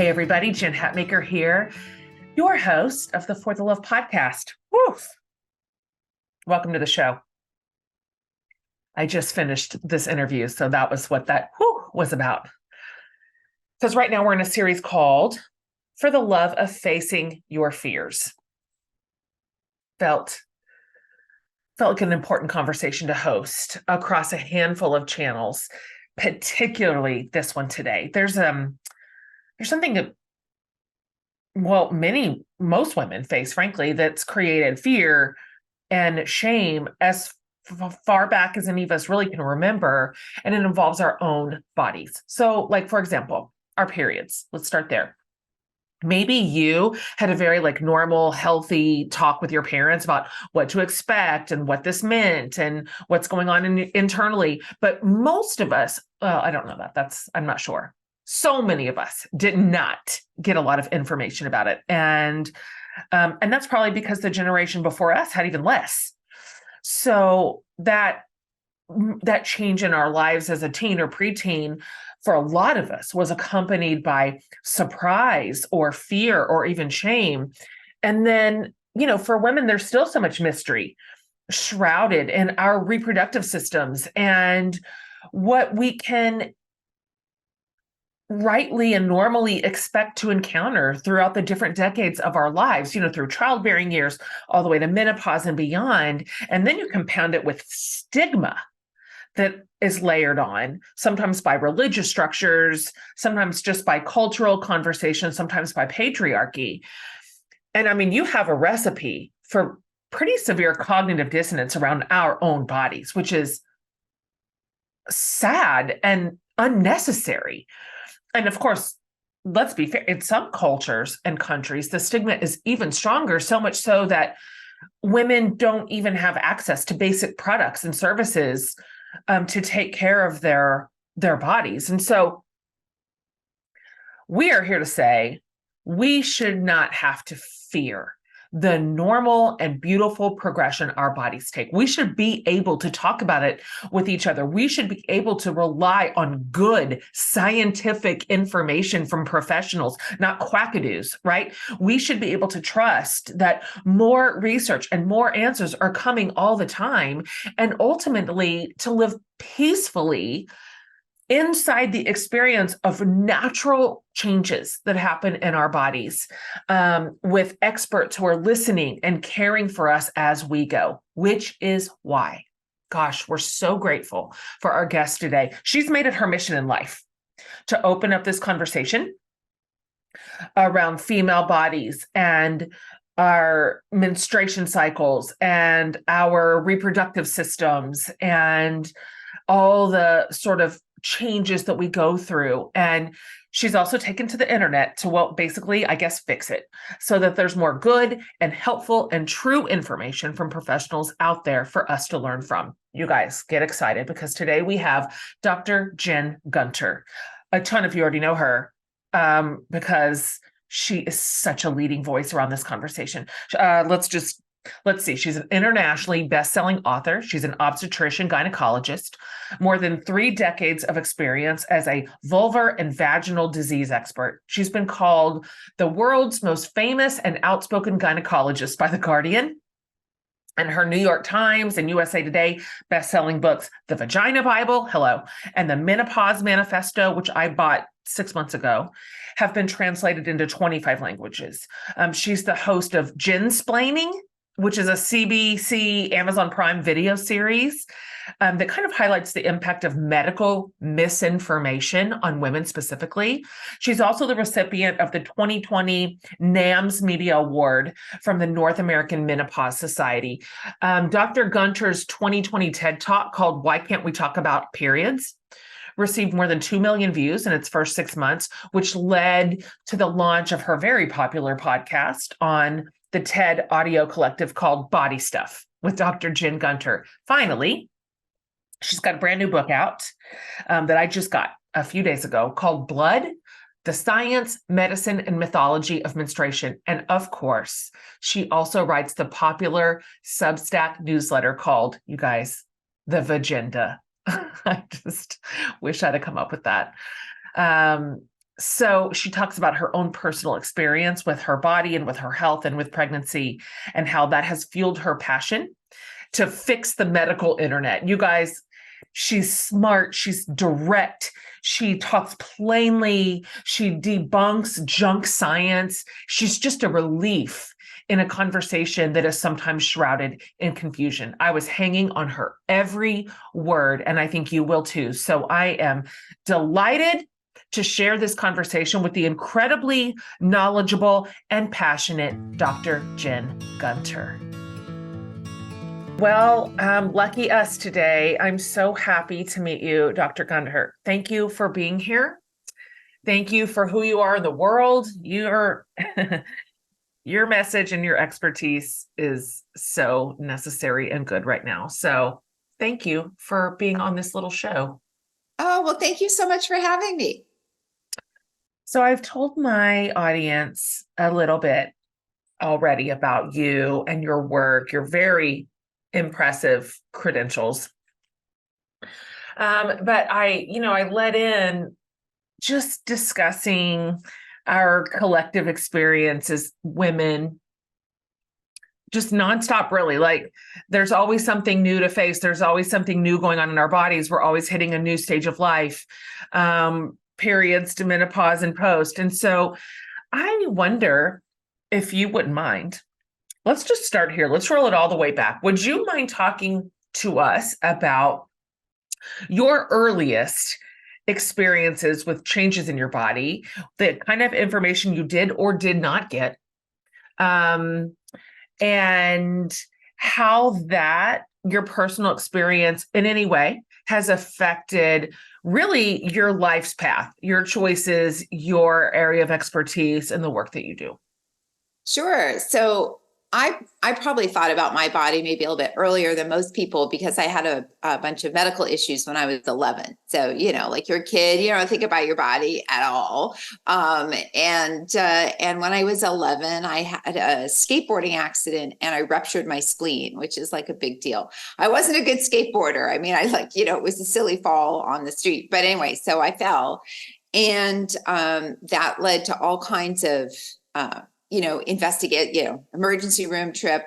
Hey everybody, Jen Hatmaker here, your host of the For the Love podcast. Woof. Welcome to the show. I just finished this interview, so that was what that was about. Because right now we're in a series called For the Love of Facing Your Fears. Felt like an important conversation to host across a handful of channels, particularly this one today. There's something that most women face, frankly, that's created fear and shame as far back as any of us really can remember, and it involves our own bodies. So, like, for example, our periods. Let's start there. Maybe you had a very normal, healthy talk with your parents about what to expect and what this meant and what's going on internally. But most of us, I don't know that. I'm not sure. So many of us did not get a lot of information about it. And that's probably because the generation before us had even less. So that change in our lives as a teen or preteen for a lot of us was accompanied by surprise or fear or even shame. And then, for women, there's still so much mystery shrouded in our reproductive systems and what we can rightly and normally expect to encounter throughout the different decades of our lives, through childbearing years, all the way to menopause and beyond. And then you compound it with stigma that is layered on, sometimes by religious structures, sometimes just by cultural conversation, sometimes by patriarchy. And I mean, you have a recipe for pretty severe cognitive dissonance around our own bodies, which is sad and unnecessary. And of course, let's be fair, in some cultures and countries, the stigma is even stronger, so much so that women don't even have access to basic products and services to take care of their bodies. And so we are here to say we should not have to fear the normal and beautiful progression our bodies take. We should be able to talk about it with each other. We should be able to rely on good scientific information from professionals, not quackadoos, right? We should be able to trust that more research and more answers are coming all the time, and ultimately to live peacefully inside the experience of natural changes that happen in our bodies, with experts who are listening and caring for us as we go, which is why, gosh, we're so grateful for our guest today. She's made it her mission in life to open up this conversation around female bodies and our menstruation cycles and our reproductive systems and all the sort of changes that we go through. And she's also taken to the internet to, basically, I guess, fix it so that there's more good and helpful and true information from professionals out there for us to learn from. You guys get excited because today we have Dr. Jen Gunter. A ton of you already know her because she is such a leading voice around this conversation. Let's see. She's an internationally best-selling author. She's an obstetrician gynecologist, more than 3 decades of experience as a vulvar and vaginal disease expert. She's been called the world's most famous and outspoken gynecologist by The Guardian, and her New York Times and USA Today best-selling books, The Vagina Bible, and the Menopause Manifesto, which I bought 6 months ago, have been translated into 25 languages. She's the host of Jensplaining, which is a CBC Amazon Prime video series that kind of highlights the impact of medical misinformation on women specifically. She's also the recipient of the 2020 NAMS Media Award from the North American Menopause Society. Dr. Gunter's 2020 TED Talk called Why Can't We Talk About Periods? Received more than 2 million views in its first 6 months, which led to the launch of her very popular podcast on the TED audio collective called Body Stuff with Dr. Jen Gunter. Finally, she's got a brand new book out that I just got a few days ago called Blood, The Science, Medicine, and Mythology of Menstruation. And of course, she also writes the popular Substack newsletter called, you guys, The Vagina. I just wish I'd have come up with that. So she talks about her own personal experience with her body and with her health and with pregnancy, and how that has fueled her passion to fix the medical internet. You guys, she's smart, she's direct, she talks plainly, she debunks junk science. She's just a relief in a conversation that is sometimes shrouded in confusion. I was hanging on her every word, and I think you will too. So I am delighted to share this conversation with the incredibly knowledgeable and passionate Dr. Jen Gunter. Well, lucky us today. I'm so happy to meet you, Dr. Gunter. Thank you for being here. Thank you for who you are in the world. Your message and your expertise is so necessary and good right now. So thank you for being on this little show. Oh, well, thank you so much for having me. So I've told my audience a little bit already about you and your work, your very impressive credentials. But I led in just discussing our collective experience as women, just nonstop, really. Like, there's always something new to face. There's always something new going on in our bodies. We're always hitting a new stage of life, periods to menopause and post. And so I wonder if you wouldn't mind. Let's just start here. Let's roll it all the way back. Would you mind talking to us about your earliest experiences with changes in your body, the kind of information you did or did not get, and how that, your personal experience in any way, has affected really your life's path, your choices, your area of expertise, and the work that you do? Sure. So I probably thought about my body maybe a little bit earlier than most people because I had a bunch of medical issues when I was 11. So, like you're a kid, you don't think about your body at all. And when I was 11, I had a skateboarding accident and I ruptured my spleen, which is like a big deal. I wasn't a good skateboarder. I mean, it was a silly fall on the street. But anyway, so I fell. And that led to all kinds of investigate, emergency room trip.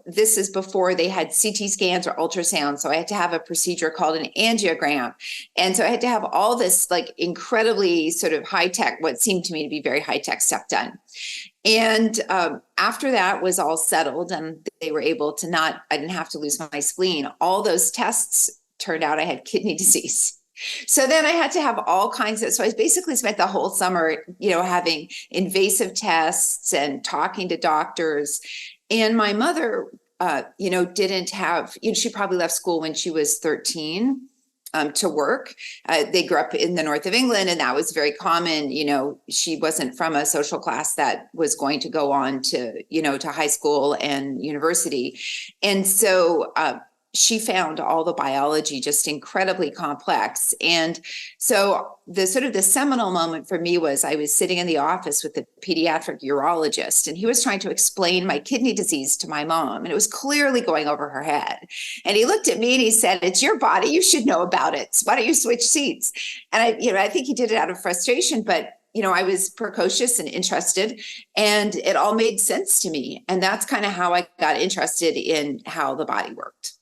This is before they had CT scans or ultrasound. So I had to have a procedure called an angiogram. And so I had to have all this like incredibly sort of high tech, what seemed to me to be very high tech stuff done. And after that was all settled and they were able to I didn't have to lose my spleen. All those tests turned out I had kidney disease. So then I had to have all kinds of, so I basically spent the whole summer, having invasive tests and talking to doctors. And my mother, didn't have, she probably left school when she was 13 to work. They grew up in the north of England, and that was very common. She wasn't from a social class that was going to go on to, to high school and university. And so, she found all the biology just incredibly complex. And so the seminal moment for me was I was sitting in the office with the pediatric urologist, and he was trying to explain my kidney disease to my mom, and it was clearly going over her head. And he looked at me and he said, "It's your body, you should know about it. So why don't you switch seats?" And I think he did it out of frustration, but I was precocious and interested, and it all made sense to me. And that's kind of how I got interested in how the body worked.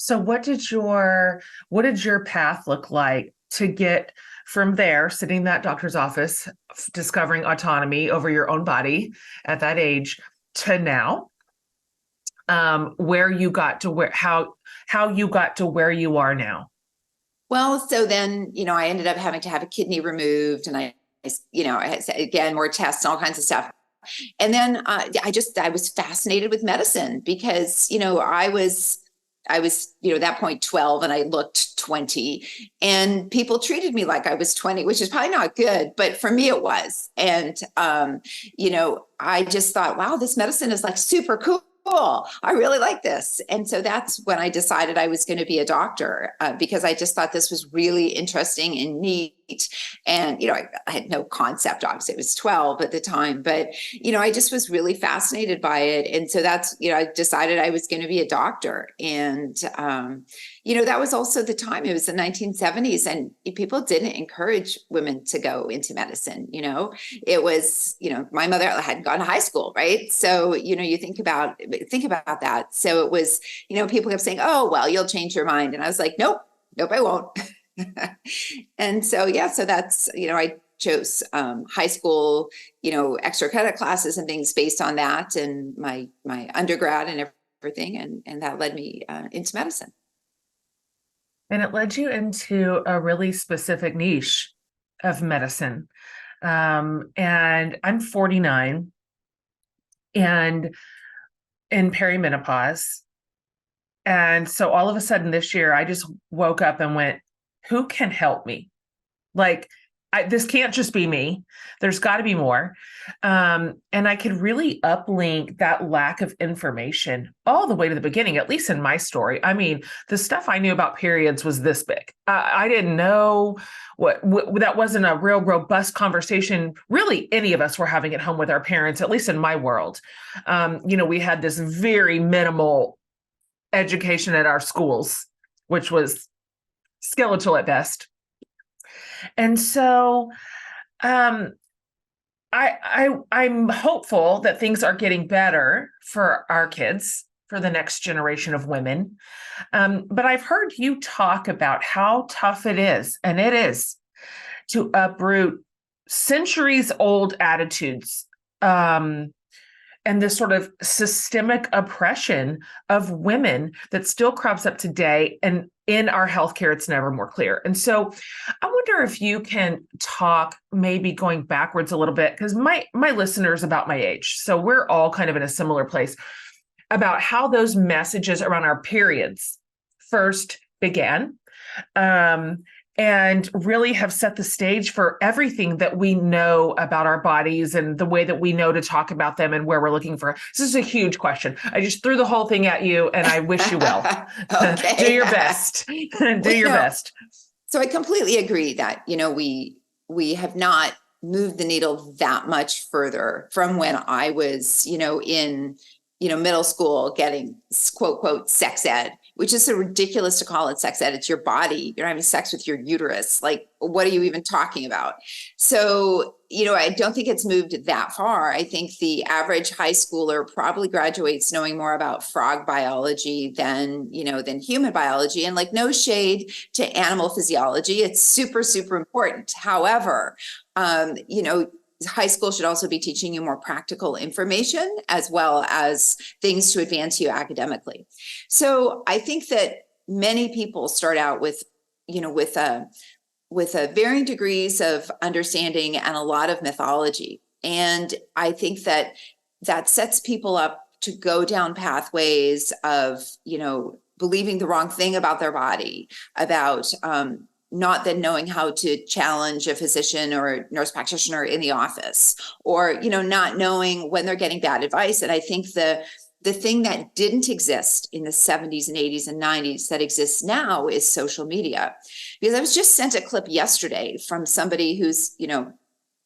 So what did your path look like to get from there, sitting in that doctor's office, discovering autonomy over your own body at that age, to now, where you got to how you got to where you are now? Well, so then, I ended up having to have a kidney removed, and I had, again, more tests and all kinds of stuff. And then I was fascinated with medicine because, I was at that point 12 and I looked 20, and people treated me like I was 20, which is probably not good, but for me it was. And, I just thought, wow, this medicine is like super cool. I really like this. And so that's when I decided I was going to be a doctor, because I just thought this was really interesting and neat. And, I had no concept, obviously, I was 12 at the time, but, I just was really fascinated by it. And so that's, I decided I was going to be a doctor. And, that was also the time, it was the 1970s, and people didn't encourage women to go into medicine. It was, my mother hadn't gone to high school, right? So, you think about that. So it was, people kept saying, oh, well, you'll change your mind. And I was like, nope, I won't. And so, so that's, I chose high school, extra credit classes and things based on that, and my undergrad and everything. And that led me into medicine. And it led you into a really specific niche of medicine. And I'm 49 and in perimenopause. And so all of a sudden this year, I just woke up and went, who can help me? Like, this can't just be me. There's got to be more. And I could really uplink that lack of information all the way to the beginning, at least in my story. I mean, the stuff I knew about periods was this big. I didn't know what that wasn't a real robust conversation. Really, any of us were having at home with our parents, at least in my world. We had this very minimal education at our schools, which was skeletal at best. And so I'm hopeful that things are getting better for our kids, for the next generation of women. But I've heard you talk about how tough it is, and it is, to uproot centuries old attitudes, and this sort of systemic oppression of women that still crops up today. And in our healthcare, it's never more clear. And so I wonder if you can talk, maybe going backwards a little bit, because my listeners about my age, so we're all kind of in a similar place, about how those messages around our periods first began, and really have set the stage for everything that we know about our bodies and the way that we know to talk about them and where we're looking for. This is a huge question. I just threw the whole thing at you, and I wish you well. Okay. Do your best. Do your best. So I completely agree that, we have not moved the needle that much further from when I was, in, middle school getting quote, quote, sex ed, which is so ridiculous to call it sex ed. It's your body. You're having sex with your uterus. Like, what are you even talking about? So, I don't think it's moved that far. I think the average high schooler probably graduates knowing more about frog biology than human biology. And like, no shade to animal physiology. It's super, super important. However, high school should also be teaching you more practical information as well as things to advance you academically. So I think that many people start out with varying degrees of understanding and a lot of mythology. And I think that sets people up to go down pathways of, believing the wrong thing about their body, about not then knowing how to challenge a physician or a nurse practitioner in the office, or, not knowing when they're getting bad advice. And I think the thing that didn't exist in the 70s and 80s and 90s that exists now is social media. Because I was just sent a clip yesterday from somebody who's,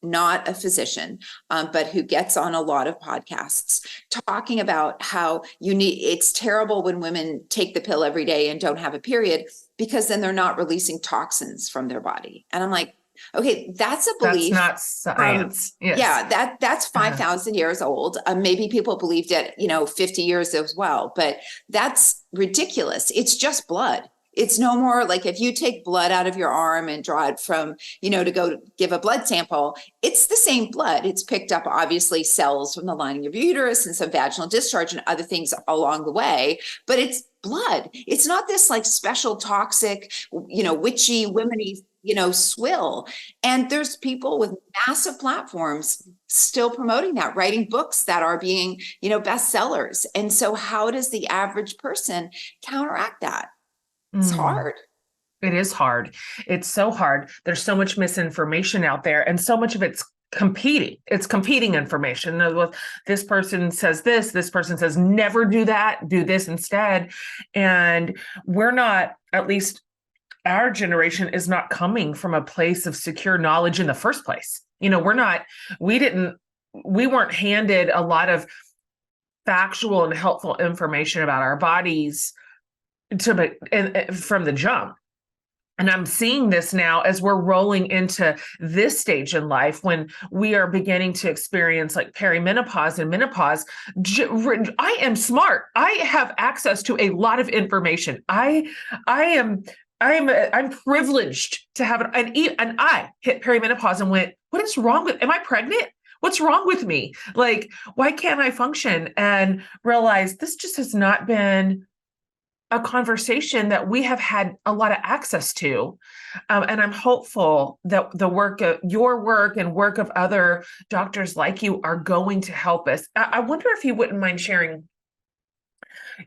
not a physician, but who gets on a lot of podcasts talking about how it's terrible when women take the pill every day and don't have a period, because then they're not releasing toxins from their body. And I'm like, okay, that's a belief. That's not science. Yes. Yeah, that's 5,000 years old. Maybe people believed it, 50 years as well, but that's ridiculous. It's just blood. It's no more like if you take blood out of your arm and draw it from, to go give a blood sample, it's the same blood. It's picked up, obviously, cells from the lining of your uterus and some vaginal discharge and other things along the way, but it's blood. It's not this like special toxic, witchy, womany, swill. And there's people with massive platforms still promoting that, writing books that are being, bestsellers. And so how does the average person counteract that? It's hard. It is hard. It's so hard. There's so much misinformation out there, and so much of it's competing. It's competing information. This person says this person says never do that, do this instead. And we're not, at least our generation is not coming from a place of secure knowledge in the first place. You know, we weren't handed a lot of factual and helpful information about our bodies from the jump. And I'm seeing this now as we're rolling into this stage in life when we are beginning to experience like perimenopause and menopause. I am smart. I have access to a lot of information. I'm privileged to have it. And I hit perimenopause and went, what is wrong with, am I pregnant? What's wrong with me? Like, why can't I function? And realize this just has not been a conversation that we have had a lot of access to. And I'm hopeful that the work of your work and work of other doctors like you are going to help us. I wonder if you wouldn't mind sharing.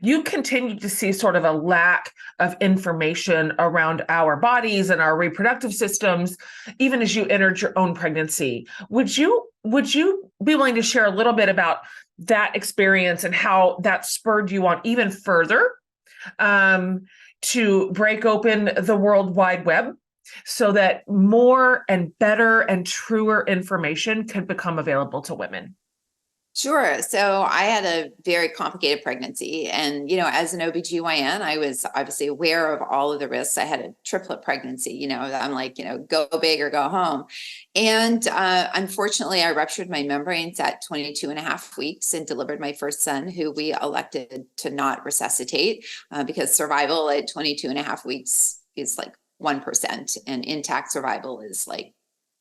You continue to see sort of a lack of information around our bodies and our reproductive systems, even as you entered your own pregnancy. Would you be willing to share a little bit about that experience and how that spurred you on even further to break open the World Wide Web so that more and better and truer information could become available to women? Sure. So I had a very complicated pregnancy. And, as an OBGYN, I was obviously aware of all of the risks. I had a triplet pregnancy, I'm like, go big or go home. And unfortunately, I ruptured my membranes at 22 and a half weeks and delivered my first son, who we elected to not resuscitate because survival at 22 and a half weeks is like 1%, and intact survival is like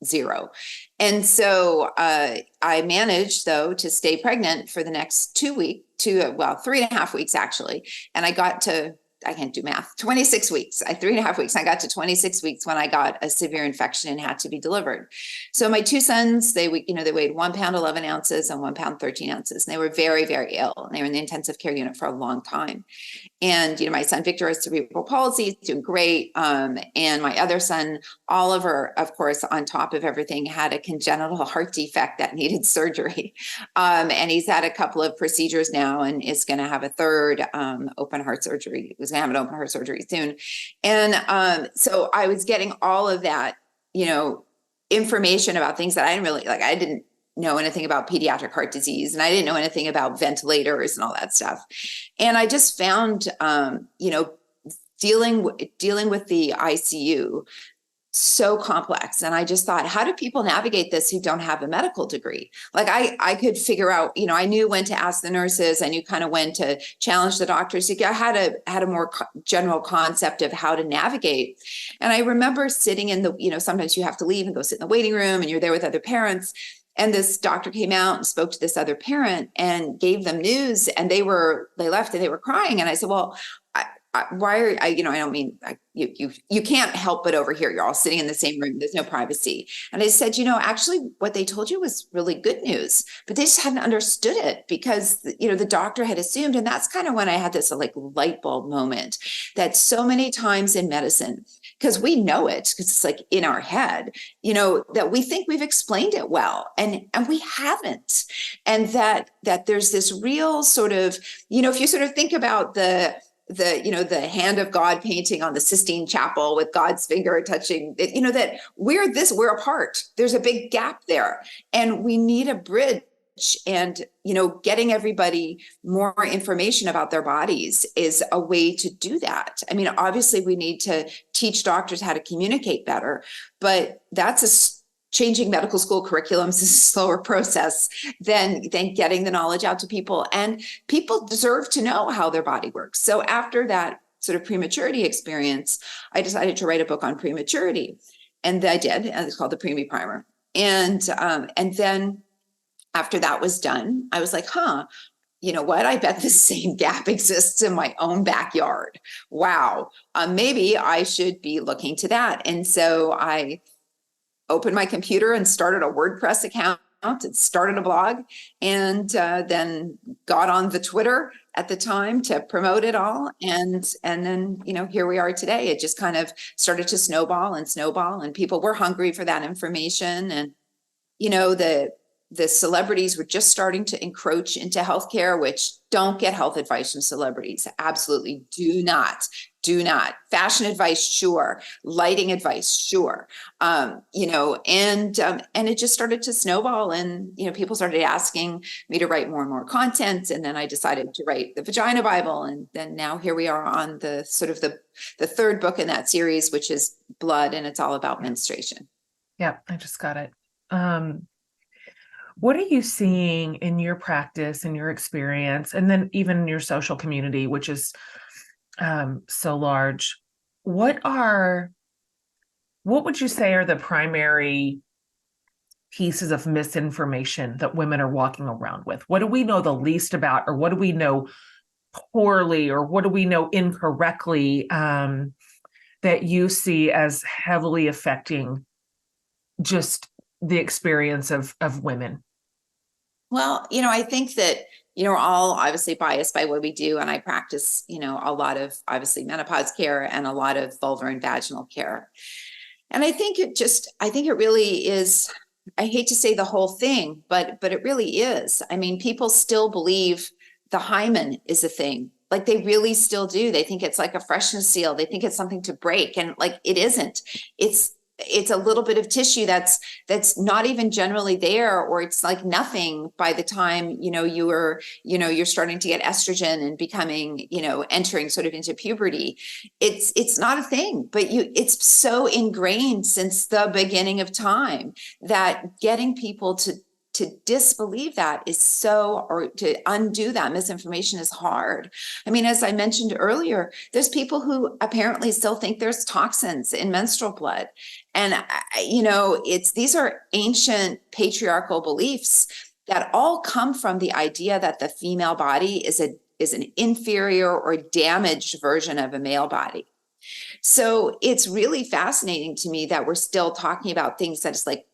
0. And so I managed, though, to stay pregnant for the next 3.5 weeks, actually. And I got to, I can't do math, 26 weeks, 3.5 weeks. I got to 26 weeks when I got a severe infection and had to be delivered. So my two sons, they weighed 1 pound, 11 ounces and 1 pound, 13 ounces. And they were very, very ill. And they were in the intensive care unit for a long time. And, my son Victor has cerebral palsy, he's doing great. And my other son, Oliver, of course, on top of everything, had a congenital heart defect that needed surgery. And he's had a couple of procedures now and is going to have a third open heart surgery. He's going to have an open heart surgery soon. And so I was getting all of that, information about things that I didn't really like. I didn't know anything about pediatric heart disease, and I didn't know anything about ventilators and all that stuff. And I just found, dealing with the ICU so complex. And I just thought, how do people navigate this who don't have a medical degree? Like I could figure out, I knew when to ask the nurses. I knew kind of when to challenge the doctors. I had a more general concept of how to navigate. And I remember sitting in the, sometimes you have to leave and go sit in the waiting room and you're there with other parents. And this doctor came out and spoke to this other parent and gave them news, and they left and they were crying. And I said, well, why are I don't mean you can't help but overhear. You're all sitting in the same room. There's no privacy. And I said, actually what they told you was really good news, but they just hadn't understood it because, the doctor had assumed. And that's kind of when I had this like light bulb moment that so many times in medicine, because we know it, because it's like in our head, that we think we've explained it well, and we haven't. And that there's this real sort of, if you sort of think about the hand of God painting on the Sistine Chapel with God's finger touching, that we're apart. There's a big gap there, and we need a bridge. And, getting everybody more information about their bodies is a way to do that. I mean, obviously we need to teach doctors how to communicate better, but that's changing medical school curriculums is a slower process than getting the knowledge out to people. And people deserve to know how their body works. So after that sort of prematurity experience, I decided to write a book on prematurity. And I did, and it's called The Preemie Primer. And then after that was done, I was like, you know what? I bet the same gap exists in my own backyard. Wow. Maybe I should be looking to that. And so I opened my computer and started a WordPress account and started a blog, and then got on the Twitter at the time to promote it all. And then, here we are today. It just kind of started to snowball, and people were hungry for that information. And, the celebrities were just starting to encroach into healthcare, which don't get health advice from celebrities. Absolutely do not. Do not. Fashion advice, sure. Lighting advice, sure. And it just started to snowball, and people started asking me to write more and more content, and then I decided to write the Vagina Bible, and then now here we are on the sort of the third book in that series, which is Blood, and it's all about menstruation. Yeah, I just got it. What are you seeing in your practice and your experience, and then even your social community, which is so large? What would you say are the primary pieces of misinformation that women are walking around with? What do we know the least about, or what do we know poorly, or what do we know incorrectly that you see as heavily affecting just the experience of women? Well, I think that, we're all obviously biased by what we do. And I practice, a lot of obviously menopause care and a lot of vulvar and vaginal care. And I think it really is, I hate to say the whole thing, but it really is. I mean, people still believe the hymen is a thing. Like, they really still do. They think it's like a freshness seal. They think it's something to break. And like, it isn't. It's a little bit of tissue that's not even generally there, or it's like nothing by the time you're starting to get estrogen and becoming entering sort of into puberty. It's not a thing, but it's so ingrained since the beginning of time that getting people to disbelieve that is or to undo that misinformation is hard. I mean, as I mentioned earlier, there's people who apparently still think there's toxins in menstrual blood. And, these are ancient patriarchal beliefs that all come from the idea that the female body is an inferior or damaged version of a male body. So it's really fascinating to me that we're still talking about things that is like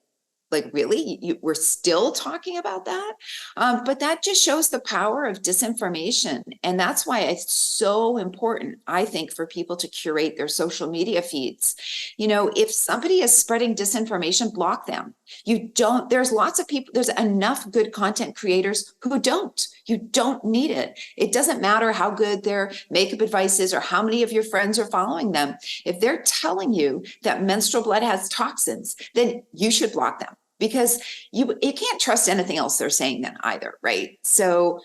really, we're still talking about that. But that just shows the power of disinformation. And that's why it's so important, I think, for people to curate their social media feeds. If somebody is spreading disinformation, block them. There's lots of people, there's enough good content creators who don't. You don't need it. It doesn't matter how good their makeup advice is or how many of your friends are following them. If they're telling you that menstrual blood has toxins, then you should block them, because you can't trust anything else they're saying then either, right? So,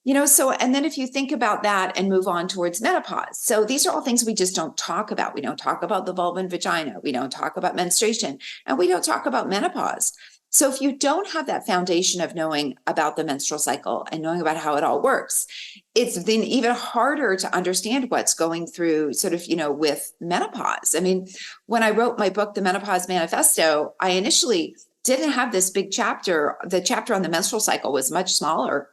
and then if you think about that and move on towards menopause. So these are all things we just don't talk about. We don't talk about the vulva and vagina. We don't talk about menstruation, and we don't talk about menopause. So if you don't have that foundation of knowing about the menstrual cycle and knowing about how it all works, it's then even harder to understand what's going through sort of, with menopause. I mean, when I wrote my book, The Menopause Manifesto, I initially didn't have this big chapter. The chapter on the menstrual cycle was much smaller.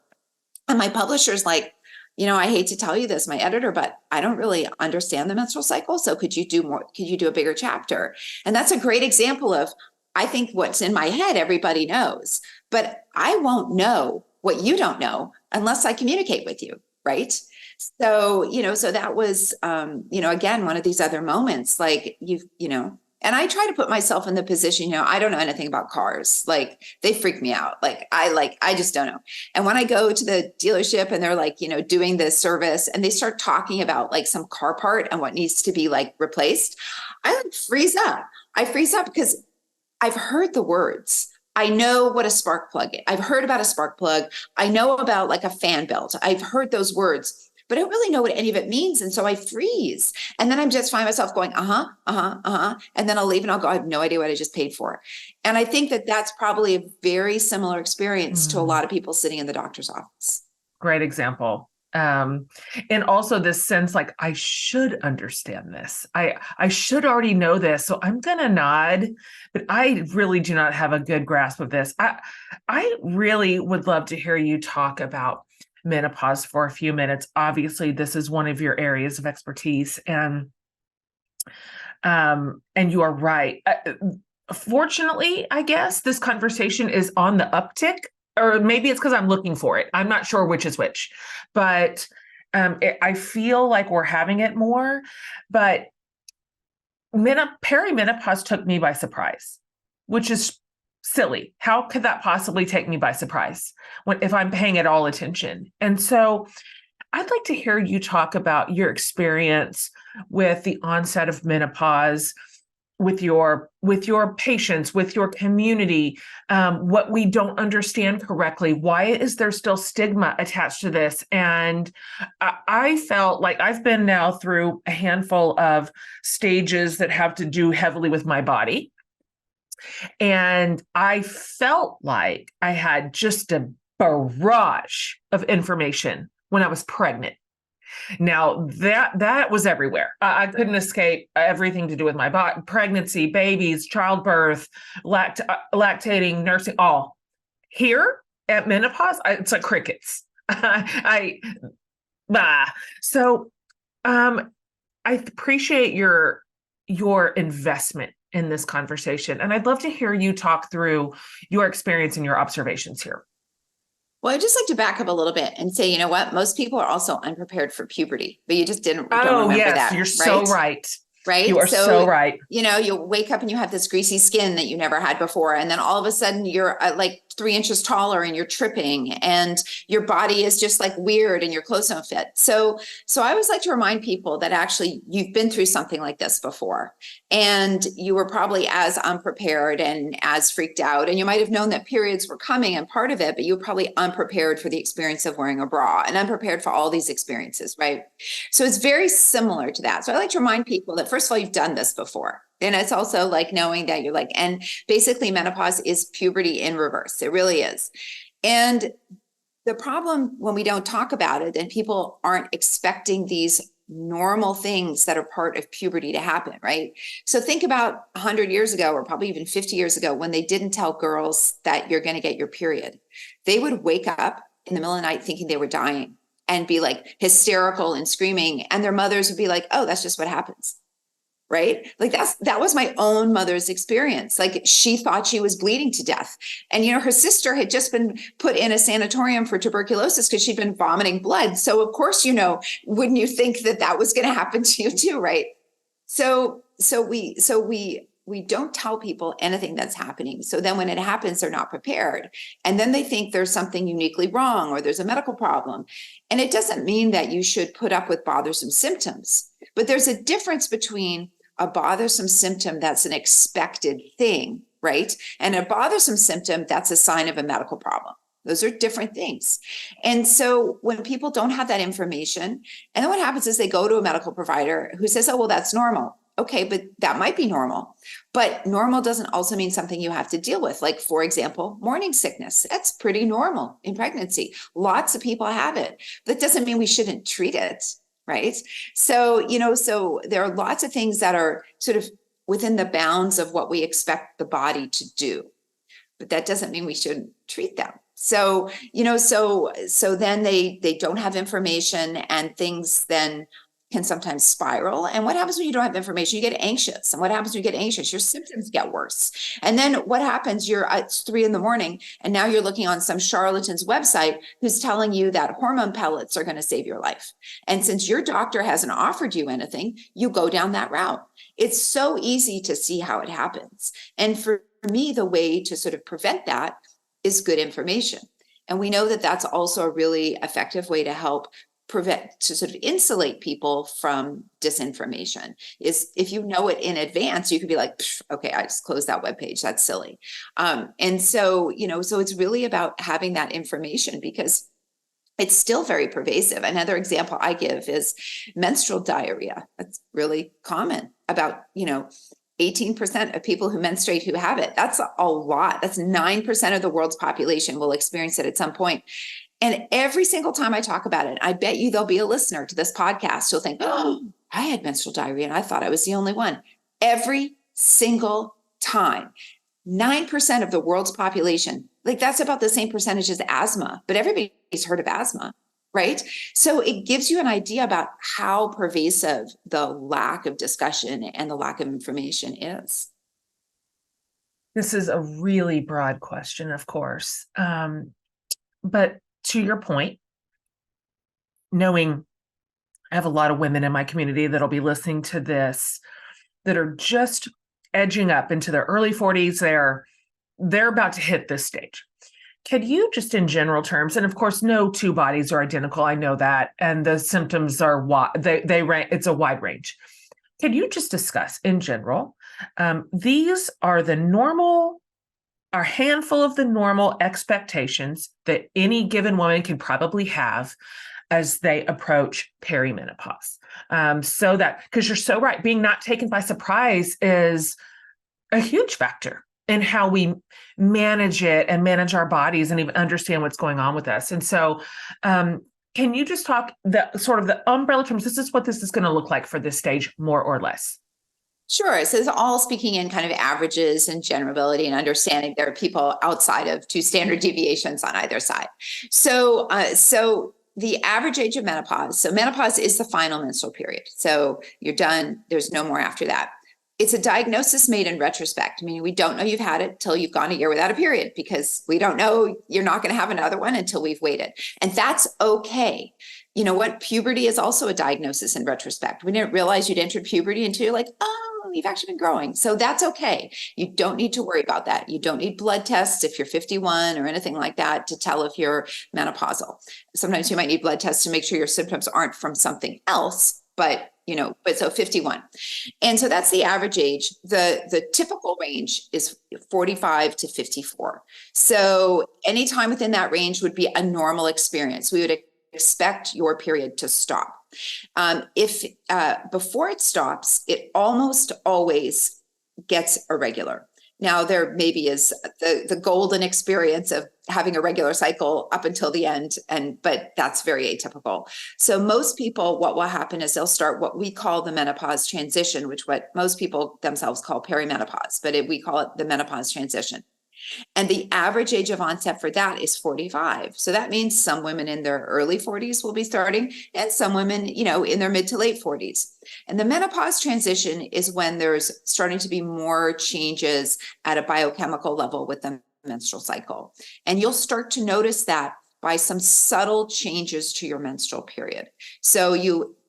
And my publisher's like, I hate to tell you this, my editor, but I don't really understand the menstrual cycle. So could you do a bigger chapter? And that's a great example of, I think what's in my head, everybody knows, but I won't know what you don't know unless I communicate with you. Right. So, so that was, again, one of these other moments, like and I try to put myself in the position, I don't know anything about cars. Like, they freak me out. I just don't know. And when I go to the dealership and they're like, doing the service and they start talking about like some car part and what needs to be like replaced, I like freeze up. I freeze up because I've heard the words. I know what a spark plug is. I've heard about a spark plug. I know about like a fan belt. I've heard those words, but I don't really know what any of it means. And so I freeze. And then I'm just find myself going, and then I'll leave and I'll go, I have no idea what I just paid for. And I think that that's probably a very similar experience to a lot of people sitting in the doctor's office. Great example. And also this sense like, I should understand this. I should already know this. So I'm going to nod, but I really do not have a good grasp of this. I really would love to hear you talk about menopause for a few minutes. Obviously, this is one of your areas of expertise, and you are right. Fortunately, I guess this conversation is on the uptick, or maybe it's because I'm looking for it. I'm not sure which is which, but I feel like we're having it more. But perimenopause took me by surprise, which is silly. How could that possibly take me by surprise if I'm paying it all attention? And so I'd like to hear you talk about your experience with the onset of menopause, with your patients, with your community, what we don't understand correctly. Why is there still stigma attached to this? And I felt like I've been now through a handful of stages that have to do heavily with my body. And I felt like I had just a barrage of information when I was pregnant. Now that was everywhere. I couldn't escape everything to do with my body, pregnancy, babies, childbirth, lactating, nursing, all. Here at menopause, it's like crickets. I bah. So I appreciate your investment in this conversation, and I'd love to hear you talk through your experience and your observations here. Well, I'd just like to back up a little bit and say, you know what? Most people are also unprepared for puberty, but you just don't remember yes, that. You're so right. Right. You are so right. You wake up and you have this greasy skin that you never had before. And then all of a sudden you're like 3 inches taller and you're tripping and your body is just like weird and your clothes don't fit. So I always like to remind people that actually you've been through something like this before and you were probably as unprepared and as freaked out. And you might have known that periods were coming and part of it, but you were probably unprepared for the experience of wearing a bra and unprepared for all these experiences. Right. So it's very similar to that. So I like to remind people that first of all, you've done this before. And it's also like knowing that you're like, and basically menopause is puberty in reverse. It really is. And the problem when we don't talk about it and people aren't expecting these normal things that are part of puberty to happen, right? So think about 100 years ago, or probably even 50 years ago, when they didn't tell girls that you're going to get your period. They would wake up in the middle of the night thinking they were dying and be like hysterical and screaming. And their mothers would be like, oh, that's just what happens. Right? Like that was my own mother's experience. Like she thought she was bleeding to death. And, her sister had just been put in a sanatorium for tuberculosis because she'd been vomiting blood. So of course, wouldn't you think that was going to happen to you too? Right. So we don't tell people anything that's happening. So then when it happens, they're not prepared. And then they think there's something uniquely wrong or there's a medical problem. And it doesn't mean that you should put up with bothersome symptoms, but there's a difference between a bothersome symptom that's an expected thing, right? And a bothersome symptom that's a sign of a medical problem. Those are different things. And so when people don't have that information, and then what happens is they go to a medical provider who says, oh, well, that's normal. Okay, but that might be normal. But normal doesn't also mean something you have to deal with. Like, for example, morning sickness. That's pretty normal in pregnancy. Lots of people have it. That doesn't mean we shouldn't treat it. Right. So, so there are lots of things that are sort of within the bounds of what we expect the body to do, but that doesn't mean we shouldn't treat them. So, so then they don't have information and things then can sometimes spiral. And what happens when you don't have information? You get anxious. And what happens when you get anxious? Your symptoms get worse. And then what happens? It's 3 a.m. and now you're looking on some charlatan's website who's telling you that hormone pellets are going to save your life. And since your doctor hasn't offered you anything, you go down that route. It's so easy to see how it happens. And for me, the way to sort of prevent that is good information. And we know that that's also a really effective way to help to sort of insulate people from disinformation is if you know it in advance, you could be like, okay, I just closed that webpage. That's silly. And so, so it's really about having that information because it's still very pervasive. Another example I give is menstrual diarrhea. That's really common. About, 18% of people who menstruate who have it. That's a lot. That's 9% of the world's population will experience it at some point. And every single time I talk about it, I bet you there'll be a listener to this podcast who'll think, oh, I had menstrual diarrhea and I thought I was the only one. Every single time. 9% of the world's population, like that's about the same percentage as asthma, but everybody's heard of asthma, right? So it gives you an idea about how pervasive the lack of discussion and the lack of information is. This is a really broad question, of course. But to your point, knowing I have a lot of women in my community that'll be listening to this that are just edging up into their early 40s. They're they're about to hit this stage. Could you just in general terms, and of course, no two bodies are identical. I know that. And the symptoms are wide, it's a wide range. Can you just discuss in general, these are a handful of the normal expectations that any given woman can probably have as they approach perimenopause. So that, because you're so right, being not taken by surprise is a huge factor in how we manage it and manage our bodies and even understand what's going on with us. And so, can you just talk the sort of the umbrella terms? This is what this is going to look like for this stage, more or less. Sure. So it's all speaking in kind of averages and generability and understanding there are people outside of 2 standard deviations on either side. So, the average age of menopause. So menopause is the final menstrual period. So you're done. There's no more after that. It's a diagnosis made in retrospect, meaning we don't know you've had it till you've gone a year without a period, because we don't know you're not going to have another one until we've waited. And that's okay. You know what? Puberty is also a diagnosis in retrospect. We didn't realize you'd entered puberty until you're like, oh, you've actually been growing. So that's okay. You don't need to worry about that. You don't need blood tests if you're 51 or anything like that to tell if you're menopausal. Sometimes you might need blood tests to make sure your symptoms aren't from something else, but so 51. And so that's the average age. The typical range is 45 to 54. So anytime within that range would be a normal experience. We would expect your period to stop. If before it stops, it almost always gets irregular. Now, there maybe is the golden experience of having a regular cycle up until the end, but that's very atypical. So most people, what will happen is they'll start what we call the menopause transition, which what most people themselves call perimenopause, but we call it the menopause transition. And the average age of onset for that is 45. So that means some women in their early 40s will be starting, and some women, in their mid to late 40s. And the menopause transition is when there's starting to be more changes at a biochemical level with the menstrual cycle. And you'll start to notice that by some subtle changes to your menstrual period. So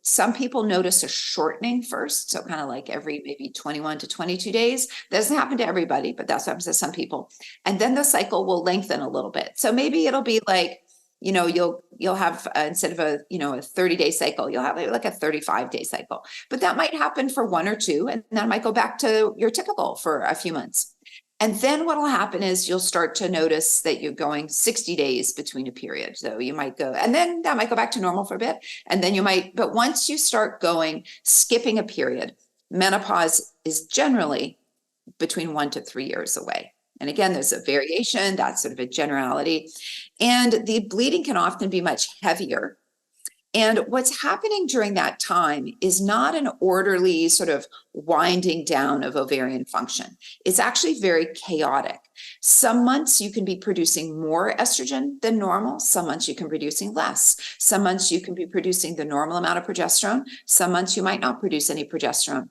some people notice a shortening first, so kind of like every maybe 21 to 22 days. That doesn't happen to everybody, but that's what happens to some people. And then the cycle will lengthen a little bit. So maybe it'll be like, you'll have instead of a 30-day cycle, you'll have like a 35-day cycle. But that might happen for 1 or 2, and that might go back to your typical for a few months. And then what will happen is you'll start to notice that you're going 60 days between a period. So you might go, and then that might go back to normal for a bit. And then but once you start skipping a period, menopause is generally between 1 to 3 years away. And again, there's a variation, that's sort of a generality. And the bleeding can often be much heavier. And what's happening during that time is not an orderly sort of winding down of ovarian function. It's actually very chaotic. Some months you can be producing more estrogen than normal. Some months you can be producing less. Some months you can be producing the normal amount of progesterone. Some months you might not produce any progesterone.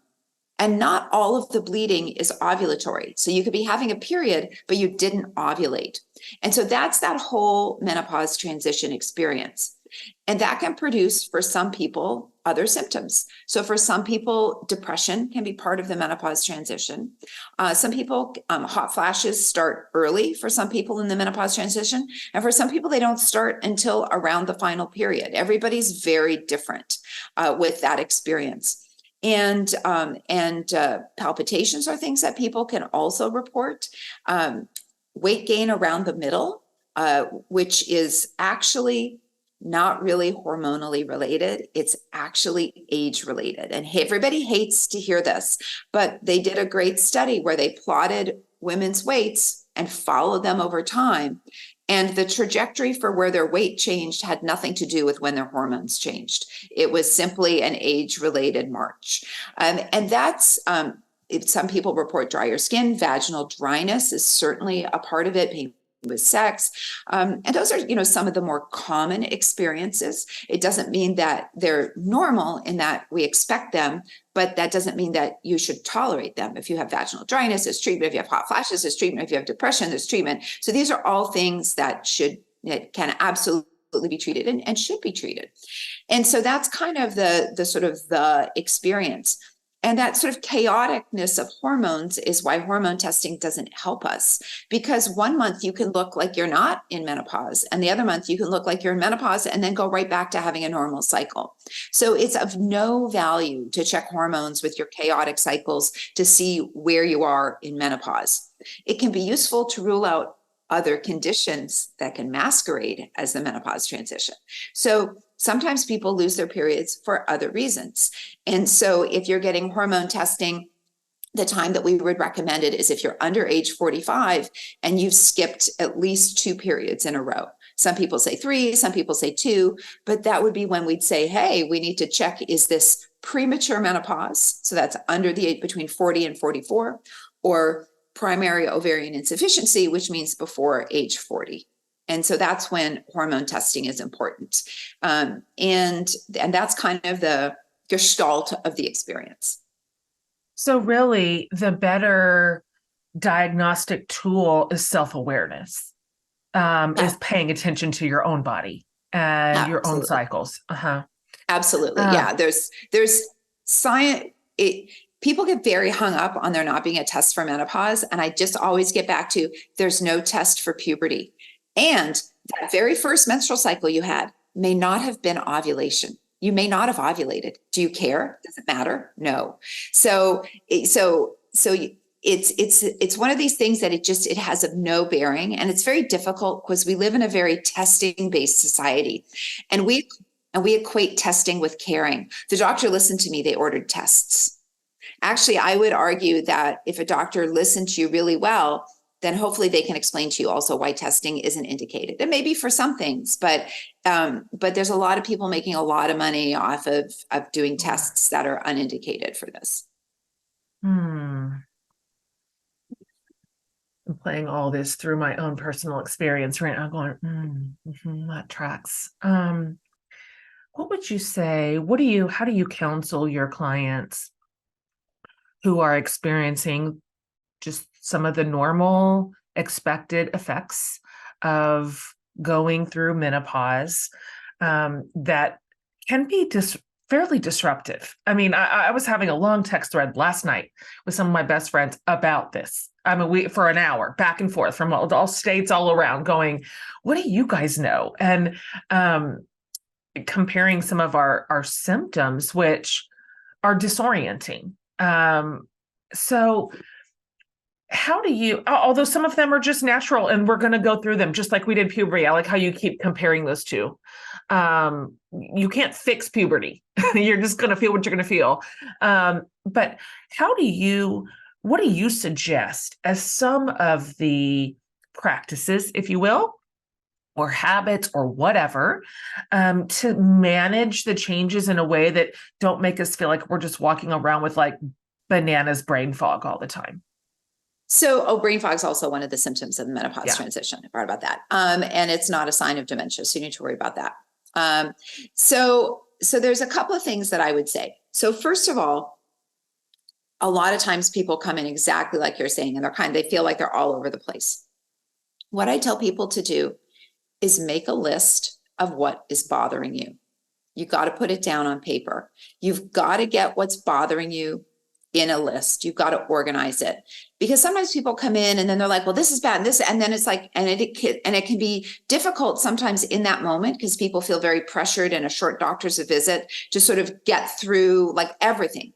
And not all of the bleeding is ovulatory. So you could be having a period, but you didn't ovulate. And so that's that whole menopause transition experience. And that can produce, for some people, other symptoms. So for some people, depression can be part of the menopause transition. Some people, hot flashes start early for some people in the menopause transition. And for some people, they don't start until around the final period. Everybody's very different with that experience. And palpitations are things that people can also report. Weight gain around the middle, which is actually not really hormonally related. It's actually age related. And everybody hates to hear this, but they did a great study where they plotted women's weights and followed them over time. And the trajectory for where their weight changed had nothing to do with when their hormones changed. It was simply an age-related march. And that's, some people report drier skin. Vaginal dryness is certainly a part of it, pain with sex. And those are, some of the more common experiences. It doesn't mean that they're normal in that we expect them, but that doesn't mean that you should tolerate them. If you have vaginal dryness, there's treatment. If you have hot flashes, there's treatment. If you have depression, there's treatment. So these are all things that can absolutely be treated and should be treated. And so that's kind of the sort of the experience. And that sort of chaoticness of hormones is why hormone testing doesn't help us, because 1 month you can look like you're not in menopause, and the other month you can look like you're in menopause and then go right back to having a normal cycle. So it's of no value to check hormones with your chaotic cycles to see where you are in menopause. It can be useful to rule out other conditions that can masquerade as the menopause transition. So sometimes people lose their periods for other reasons. And so if you're getting hormone testing, the time that we would recommend it is if you're under age 45 and you've skipped at least 2 periods in a row. Some people say 3, some people say 2, but that would be when we'd say, hey, we need to check, is this premature menopause? So that's under the age between 40 and 44, or primary ovarian insufficiency, which means before age 40. And so that's when hormone testing is important. And that's kind of the gestalt of the experience. So really, the better diagnostic tool is self-awareness, is paying attention to your own body and your own cycles. Absolutely. Yeah. There's science. People get very hung up on there not being a test for menopause. And I just always get back to, there's no test for puberty. And that very first menstrual cycle you had may not have been ovulation. You may not have ovulated. Do you care? Does it matter? No. So it's one of these things that it has of no bearing, and it's very difficult because we live in a very testing based society, and we equate testing with caring. The doctor listened to me, they ordered tests. Actually, I would argue that if a doctor listened to you really well, then hopefully they can explain to you also why testing isn't indicated. And maybe for some things, but there's a lot of people making a lot of money off of doing tests that are unindicated for this. I'm playing all this through my own personal experience right now, going, that tracks. What would you say? How do you counsel your clients who are experiencing just some of the normal expected effects of going through menopause, that can be fairly disruptive? I mean, I was having a long text thread last night with some of my best friends about this. I mean, for an hour back and forth from all states all around going, what do you guys know? And comparing some of our symptoms, which are disorienting. So how do you, although some of them are just natural and we're going to go through them just like we did puberty. I like how you keep comparing those two. You can't fix puberty. You're just going to feel what you're going to feel. But what do you suggest as some of the practices, if you will, or habits or whatever, to manage the changes in a way that don't make us feel like we're just walking around with like bananas brain fog all the time? So, brain fog is also one of the symptoms of the menopause transition. I brought about that. And it's not a sign of dementia, so you need to worry about that. So there's a couple of things that I would say. So first of all, a lot of times people come in exactly like you're saying, and they feel like they're all over the place. What I tell people to do is make a list of what is bothering you. You got to put it down on paper. You've got to get what's bothering you in a list. You've got to organize it, because sometimes people come in and then they're like, well, this is bad. And then it's like, and it can be difficult sometimes in that moment because people feel very pressured in a short doctor's visit to sort of get through like everything.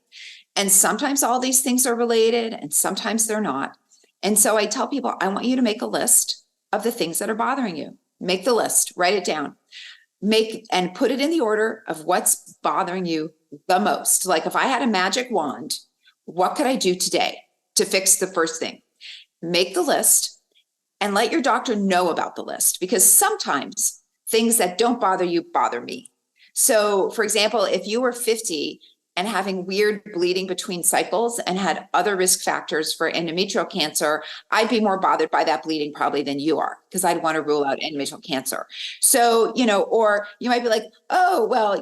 And sometimes all these things are related and sometimes they're not. And so I tell people, I want you to make a list of the things that are bothering you. Make the list, write it down, and put it in the order of what's bothering you the most. Like if I had a magic wand, what could I do today to fix the first thing? Make the list and let your doctor know about the list, because sometimes things that don't bother you bother me. So for example, if you were 50 and having weird bleeding between cycles and had other risk factors for endometrial cancer, I'd be more bothered by that bleeding probably than you are, because I'd want to rule out endometrial cancer. So, or you might be like, oh, well,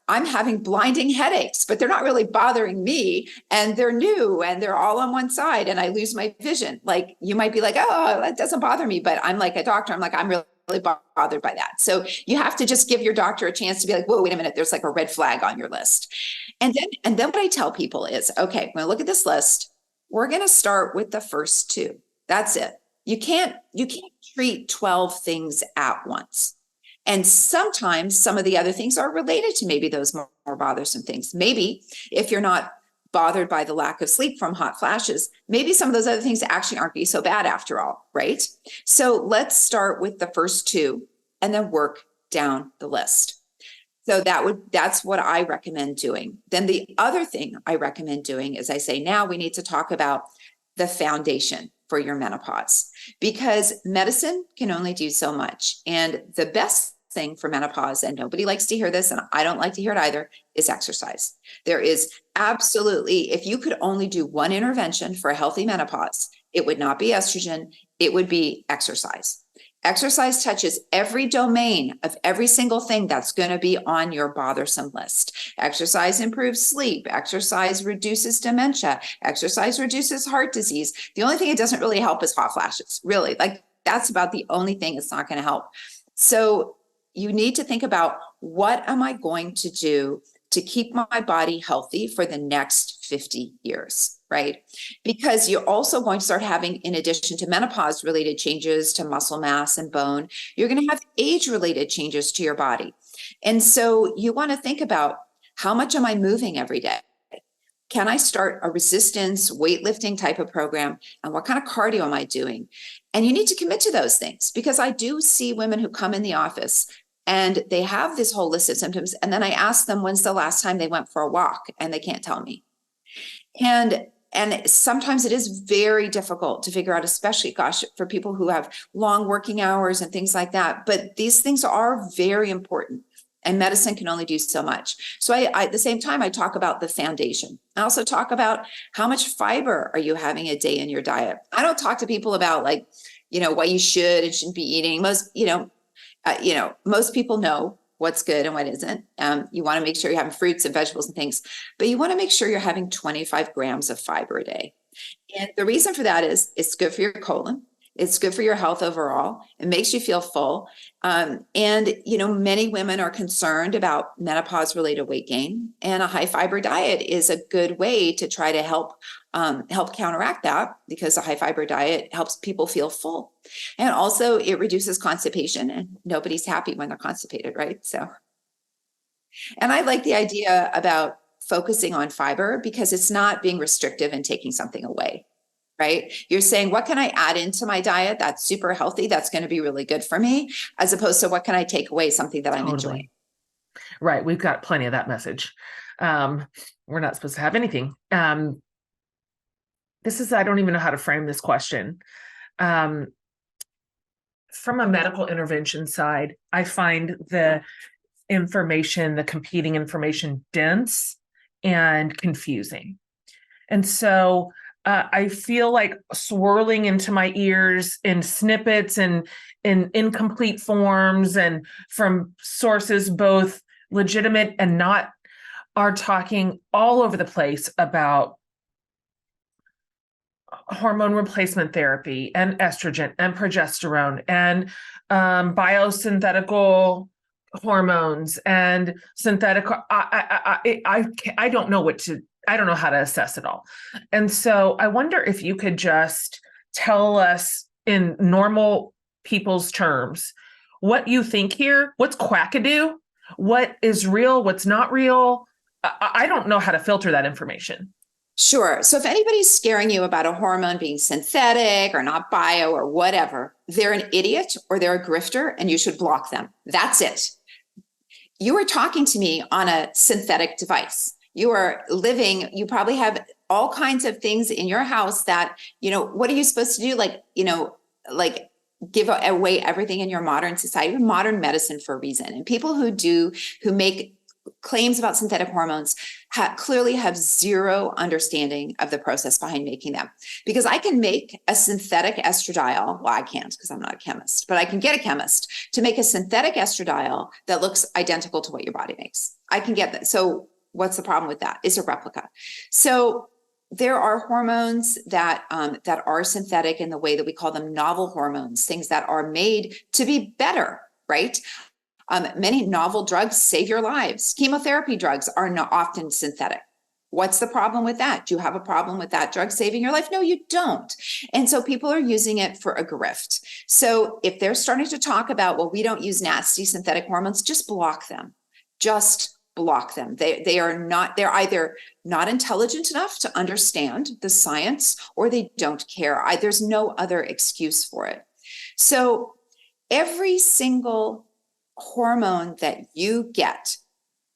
I'm having blinding headaches, but they're not really bothering me, and they're new and they're all on one side and I lose my vision. Like you might be like, oh, that doesn't bother me. But I'm like a doctor. I'm like, I'm really bothered by that. So you have to just give your doctor a chance to be like, whoa, wait a minute, there's like a red flag on your list. And then what I tell people is, okay, I'm going to look at this list. We're going to start with the first two. That's it. You can't treat 12 things at once. And sometimes some of the other things are related to maybe those more bothersome things. Maybe if you're not bothered by the lack of sleep from hot flashes, maybe some of those other things actually aren't be so bad after all, right? So let's start with the first two and then work down the list. So that's what I recommend doing. Then the other thing I recommend doing is I say, now we need to talk about the foundation for your menopause, because medicine can only do so much. And the best thing for menopause, and nobody likes to hear this, and I don't like to hear it either, is exercise. There is absolutely, if you could only do one intervention for a healthy menopause, it would not be estrogen, it would be exercise. Exercise touches every domain of every single thing that's going to be on your bothersome list. Exercise improves sleep. Exercise reduces dementia. Exercise reduces heart disease. The only thing it doesn't really help is hot flashes, really. Like, that's about the only thing it's not going to help. So you need to think about, what am I going to do to keep my body healthy for the next 50 years, right? Because you're also going to start having, in addition to menopause related changes to muscle mass and bone, you're going to have age related changes to your body. And so you want to think about, how much am I moving every day? Can I start a resistance weightlifting type of program? And what kind of cardio am I doing? And you need to commit to those things, because I do see women who come in the office and they have this whole list of symptoms. And then I ask them, when's the last time they went for a walk? And they can't tell me. And sometimes it is very difficult to figure out, especially, gosh, for people who have long working hours and things like that. But these things are very important, and medicine can only do so much. So I at the same time, I talk about the foundation. I also talk about, how much fiber are you having a day in your diet? I don't talk to people about, like, what you should and shouldn't be eating. Most people know what's good and what isn't. You want to make sure you're having fruits and vegetables and things, but you want to make sure you're having 25 grams of fiber a day. And the reason for that is, it's good for your colon. It's good for your health overall. It makes you feel full. And many women are concerned about menopause related weight gain, and a high fiber diet is a good way to try to help counteract that, because a high fiber diet helps people feel full. And also it reduces constipation, and nobody's happy when they're constipated, right? So, and I like the idea about focusing on fiber, because it's not being restrictive and taking something away. Right? You're saying, what can I add into my diet that's super healthy, that's going to be really good for me, as opposed to, what can I take away, something that I'm enjoying. Right. We've got plenty of that message. We're not supposed to have anything. I don't even know how to frame this question. From a medical intervention side, I find the competing information dense and confusing. And so I feel like swirling into my ears in snippets and in incomplete forms, and from sources both legitimate and not, are talking all over the place about hormone replacement therapy and estrogen and progesterone and biosynthetical hormones and synthetic. I don't know I don't know how to assess it all. And so I wonder if you could just tell us in normal people's terms what you think here, what's quackadoo, what is real, what's not real. I don't know how to filter that information. Sure. So if anybody's scaring you about a hormone being synthetic or not bio or whatever, they're an idiot or they're a grifter, and you should block them. That's it. You are talking to me on a synthetic device. You are living, you probably have all kinds of things in your house that, what are you supposed to do? Like give away everything in your modern society, modern medicine, for a reason. And people who make claims about synthetic hormones clearly have zero understanding of the process behind making them. Because I can make a synthetic estradiol. Well, I can't, because I'm not a chemist, but I can get a chemist to make a synthetic estradiol that looks identical to what your body makes. I can get that. So what's the problem with that? It's a replica. So there are hormones that that are synthetic in the way that we call them novel hormones, things that are made to be better, right? Many novel drugs save your lives. Chemotherapy drugs are not often synthetic. What's the problem with that? Do you have a problem with that drug saving your life? No, you don't. And so people are using it for a grift. So if they're starting to talk about, well, we don't use nasty synthetic hormones, just block them. Just block them. They are not, they're either not intelligent enough to understand the science, or they don't care. There's no other excuse for it. So every single hormone that you get,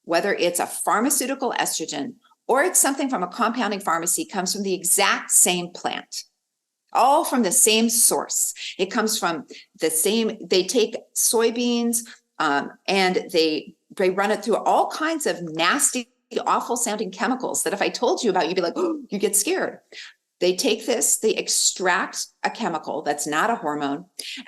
whether it's a pharmaceutical estrogen or it's something from a compounding pharmacy, comes from the exact same plant, all from the same source. It comes from the same, they take soybeans and they run it through all kinds of nasty, awful sounding chemicals that if I told you about, you'd be like, oh, you get scared. They take this, they extract a chemical that's not a hormone,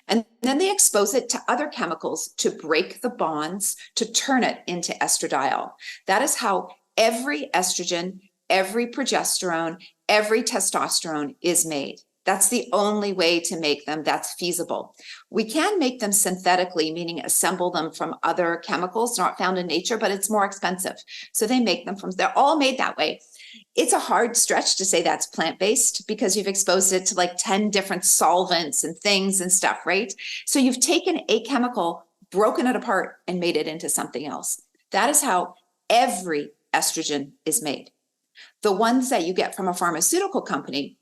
and then they expose it to other chemicals to break the bonds, to turn it into estradiol. That is how every estrogen, every progesterone, every testosterone is made. That's the only way to make them that's feasible. We can make them synthetically, meaning assemble them from other chemicals not found in nature, but it's more expensive. So they make them from, they're all made that way. It's a hard stretch to say that's plant-based because you've exposed it to like 10 different solvents and things and stuff, right? So you've taken a chemical, broken it apart, and made it into something else. That is how every estrogen is made. The ones that you get from a pharmaceutical company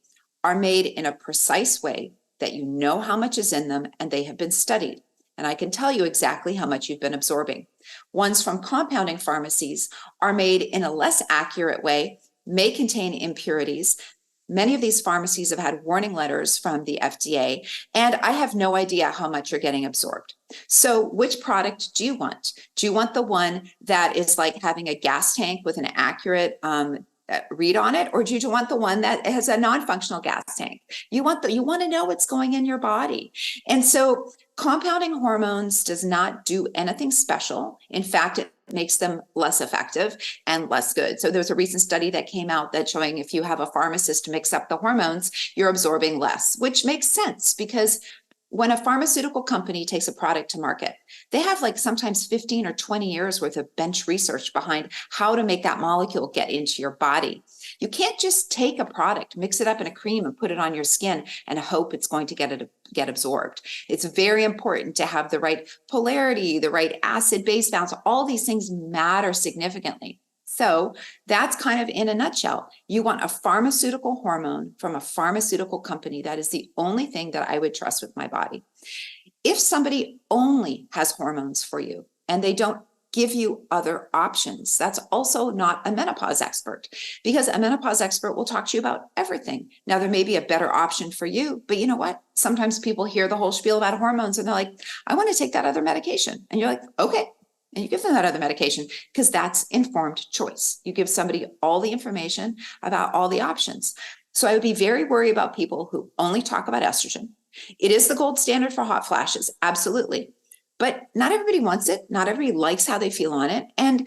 are made in a precise way that you know how much is in them and they have been studied. And I can tell you exactly how much you've been absorbing. Ones from compounding pharmacies are made in a less accurate way, may contain impurities. Many of these pharmacies have had warning letters from the FDA, and I have no idea how much you're getting absorbed. So which product do you want? Do you want the one that is like having a gas tank with an accurate read on it, or do you want the one that has a non-functional gas tank? You want to know what's going in your body. And so compounding hormones does not do anything special. In fact, it makes them less effective and less good. So there's a recent study that came out that showing if you have a pharmacist mix up the hormones, you're absorbing less, which makes sense because when a pharmaceutical company takes a product to market, they have like sometimes 15 or 20 years worth of bench research behind how to make that molecule get into your body. You can't just take a product, mix it up in a cream and put it on your skin and hope it's going to get absorbed. It's very important to have the right polarity, the right acid-base balance. All these things matter significantly. So that's kind of in a nutshell. You want a pharmaceutical hormone from a pharmaceutical company. That is the only thing that I would trust with my body. If somebody only has hormones for you and they don't give you other options, that's also not a menopause expert, because a menopause expert will talk to you about everything. Now, there may be a better option for you, but you know what? Sometimes people hear the whole spiel about hormones and they're like, I want to take that other medication. And you're like, okay. And you give them that other medication because that's informed choice. You give somebody all the information about all the options. So I would be very worried about people who only talk about estrogen. It is the gold standard for hot flashes, absolutely. But not everybody wants it. Not everybody likes how they feel on it. And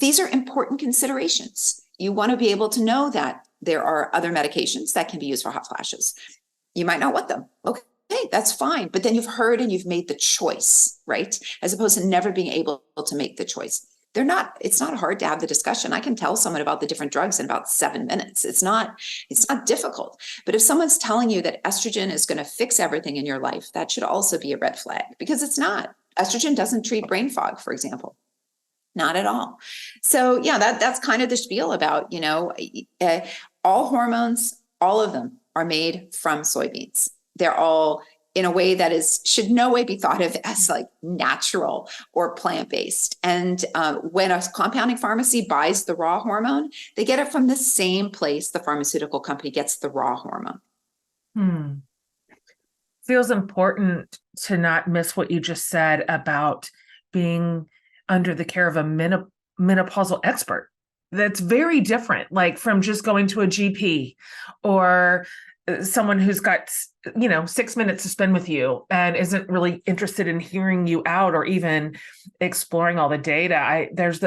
these are important considerations. You want to be able to know that there are other medications that can be used for hot flashes. You might not want them. Okay. Hey, that's fine. But then you've heard and you've made the choice, right? As opposed to never being able to make the choice. It's not hard to have the discussion. I can tell someone about the different drugs in about 7 minutes. It's not difficult. But if someone's telling you that estrogen is going to fix everything in your life, that should also be a red flag, because it's not. Estrogen doesn't treat brain fog, for example. Not at all. So yeah, that's kind of the spiel about, all hormones, all of them are made from soybeans. They're all in a way that should no way be thought of as like natural or plant-based. And when a compounding pharmacy buys the raw hormone, they get it from the same place the pharmaceutical company gets the raw hormone. Feels important to not miss what you just said about being under the care of a menopausal expert. That's very different, like from just going to a GP or someone who's got 6 minutes to spend with you and isn't really interested in hearing you out or even exploring all the data. There's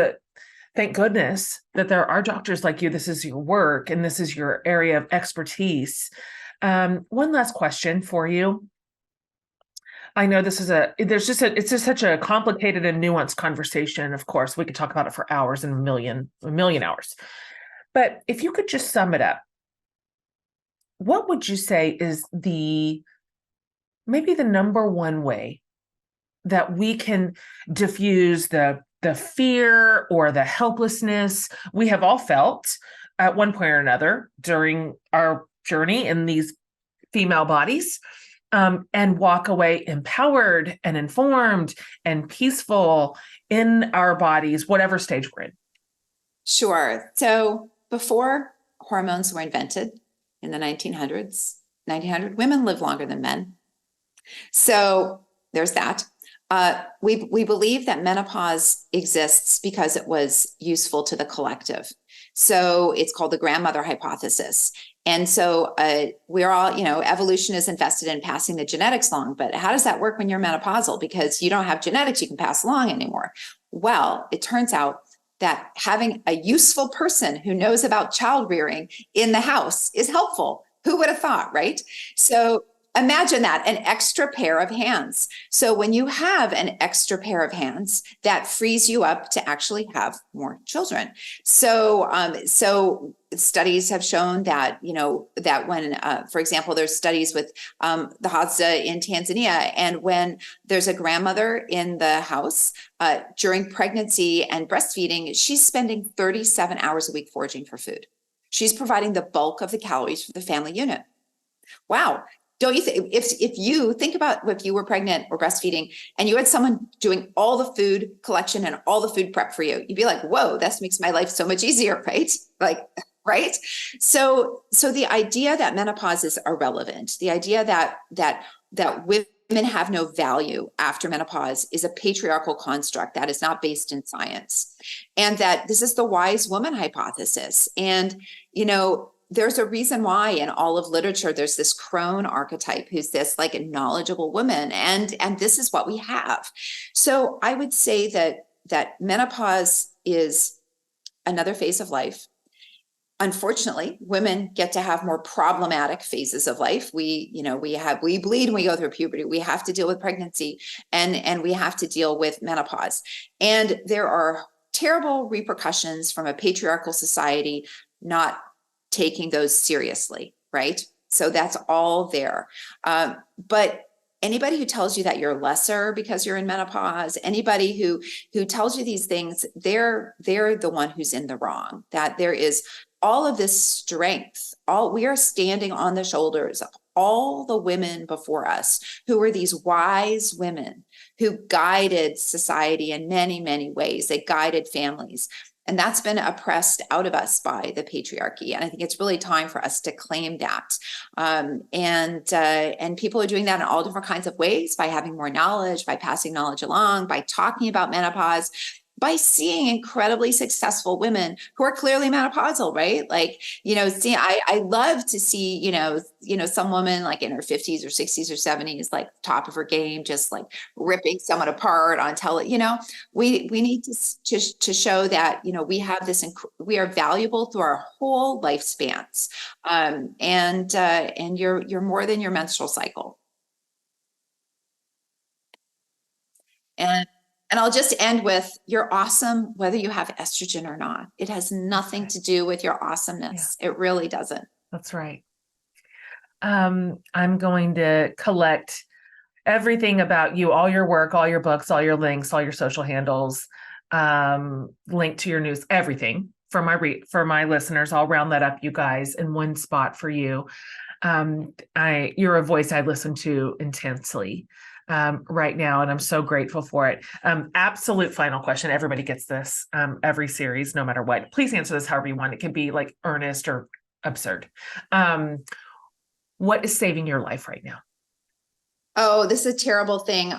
Thank goodness that there are doctors like you. This is your work and this is your area of expertise. One last question for you. I know this is it's just such a complicated and nuanced conversation. Of course, we could talk about it for hours and a million hours. But if you could just sum it up, what would you say is maybe the number one way that we can diffuse the fear or the helplessness we have all felt at one point or another during our journey in these female bodies, and walk away empowered and informed and peaceful in our bodies, whatever stage we're in? Sure. So before hormones were invented in the 1900, women lived longer than men. So there's that. We believe that menopause exists because it was useful to the collective. So it's called the grandmother hypothesis. And so we're all, evolution is invested in passing the genetics along. But how does that work when you're menopausal? Because you don't have genetics you can pass along anymore. Well, it turns out that having a useful person who knows about child rearing in the house is helpful. Who would have thought, right? So imagine that, an extra pair of hands. So when you have an extra pair of hands, that frees you up to actually have more children. So studies have shown that, that when, for example, there's studies with the Hadza in Tanzania, and when there's a grandmother in the house during pregnancy and breastfeeding, she's spending 37 hours a week foraging for food. She's providing the bulk of the calories for the family unit. Wow. Don't you think, if you think about if you were pregnant or breastfeeding and you had someone doing all the food collection and all the food prep for you, you'd be like, whoa, this makes my life so much easier, right? Like, right? So the idea that menopause is irrelevant, the idea that women have no value after menopause is a patriarchal construct that is not based in science. And that this is the wise woman hypothesis. And, there's a reason why in all of literature, there's this crone archetype, who's this like a knowledgeable woman. And this is what we have. So I would say that menopause is another phase of life. Unfortunately, women get to have more problematic phases of life. We bleed and we go through puberty. We have to deal with pregnancy and we have to deal with menopause. And there are terrible repercussions from a patriarchal society not taking those seriously, right? So that's all there. But anybody who tells you that you're lesser because you're in menopause, anybody who tells you these things, they're the one who's in the wrong. That there is all of this strength. We are standing on the shoulders of all the women before us who were these wise women who guided society in many, many ways. They guided families. And that's been oppressed out of us by the patriarchy. And I think it's really time for us to claim that. And people are doing that in all different kinds of ways, by having more knowledge, by passing knowledge along, by talking about menopause, by seeing incredibly successful women who are clearly menopausal, right? Like, I love to see, some woman like in her 50s or 60s or 70s, like top of her game, just like ripping someone apart on we need to show that, we have this, we are valuable through our whole lifespans. And you're more than your menstrual cycle. And I'll just end with, you're awesome, whether you have estrogen or not. It has nothing to do with your awesomeness. Yeah. It really doesn't. That's right. I'm going to collect everything about you, all your work, all your books, all your links, all your social handles, link to your news, everything for my listeners. I'll round that up, you guys, in one spot for you. You're a voice I listen to intensely right now, and I'm so grateful for it. Absolute final question. Everybody gets this every series, no matter what. Please answer this however you want. It can be like earnest or absurd. What is saving your life right now? Oh, this is a terrible thing.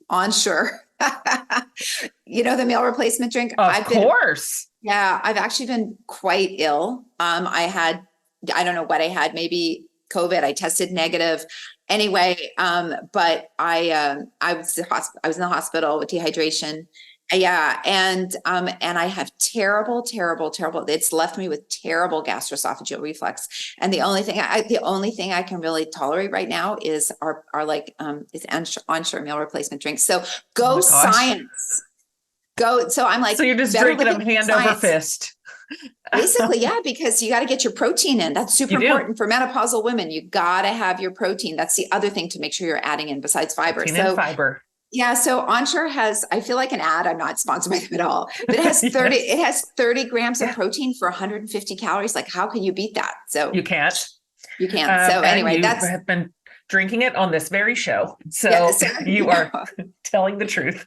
Onshore. The meal replacement drink. Of course. I've actually been quite ill. I don't know what I had, maybe COVID. I tested negative. Anyway, but I was in the hospital with dehydration, Yeah, and I have terrible. It's left me with terrible gastroesophageal reflux. And the only thing I can really tolerate right now is our like is onshore meal replacement drinks. So Oh go my gosh. science. Go. So I'm So like you're just better drinking living them hand over science. fist. Basically, yeah, because you got to get your protein in. That's super You do. important for menopausal women. You got to have your protein. That's the other thing to make sure you're adding in besides fiber. Protein and So fiber. yeah, so Onshore has, I feel like an ad. I'm not sponsored by them at all, but Yes. it has 30 grams of Yeah, protein for 150 calories. Like, how can you beat that? So you can't. you can't. So And anyway, you that's, have been drinking it on this very show. yeah. So So, you are telling the truth.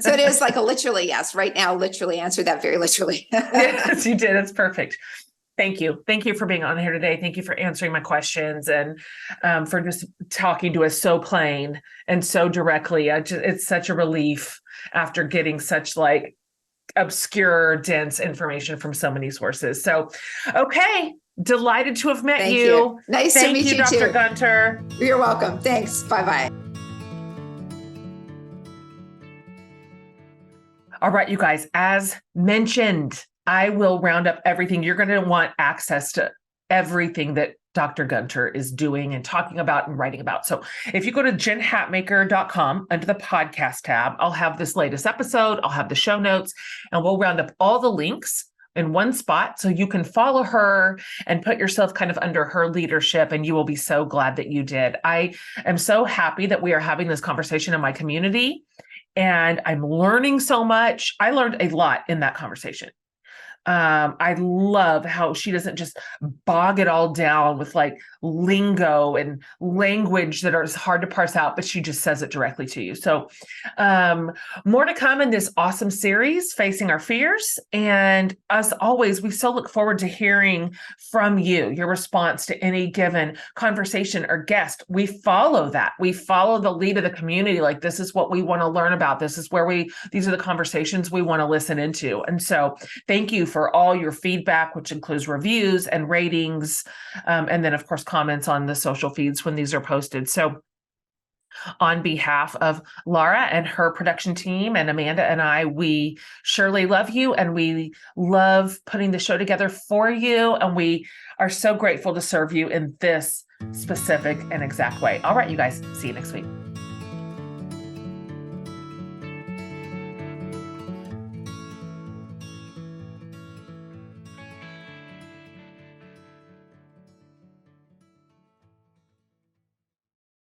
so it is like a literally, yes, right now, literally answer that very literally. Yes, you did. It's perfect. Thank you. Thank you for being on here today. Thank you for answering my questions and for just talking to us so plain and so directly. It's such a relief after getting such like obscure, dense information from so many sources. So, okay. Delighted to have met Thank you. you. Nice to Thank meet you, you Dr. too. Gunter. You're welcome. Thanks. Bye-bye. All right, you guys, as mentioned, I will round up everything. You're going to want access to everything that Dr. Gunter is doing and talking about and writing about. So if you go to jenhatmaker.com under the podcast tab, I'll have this latest episode, I'll have the show notes, and we'll round up all the links in one spot so you can follow her and put yourself kind of under her leadership, and you will be so glad that you did. I am so happy that we are having this conversation in my community, and I'm learning so much. I learned a lot in that conversation. I love how she doesn't just bog it all down with like lingo and language that are hard to parse out, but she just says it directly to you. So, more to come in this awesome series, Facing Our Fears. And as always, we so look forward to hearing from you, your response to any given conversation or guest. We follow that. We follow the lead of the community. Like, this is what we want to learn about. This is where these are the conversations we want to listen into. And so thank you for all your feedback, which includes reviews and ratings, and then, of course, comments on the social feeds when these are posted. So on behalf of Laura and her production team and Amanda and I, we surely love you, and we love putting the show together for you. And we are so grateful to serve you in this specific and exact way. All right, you guys, see you next week.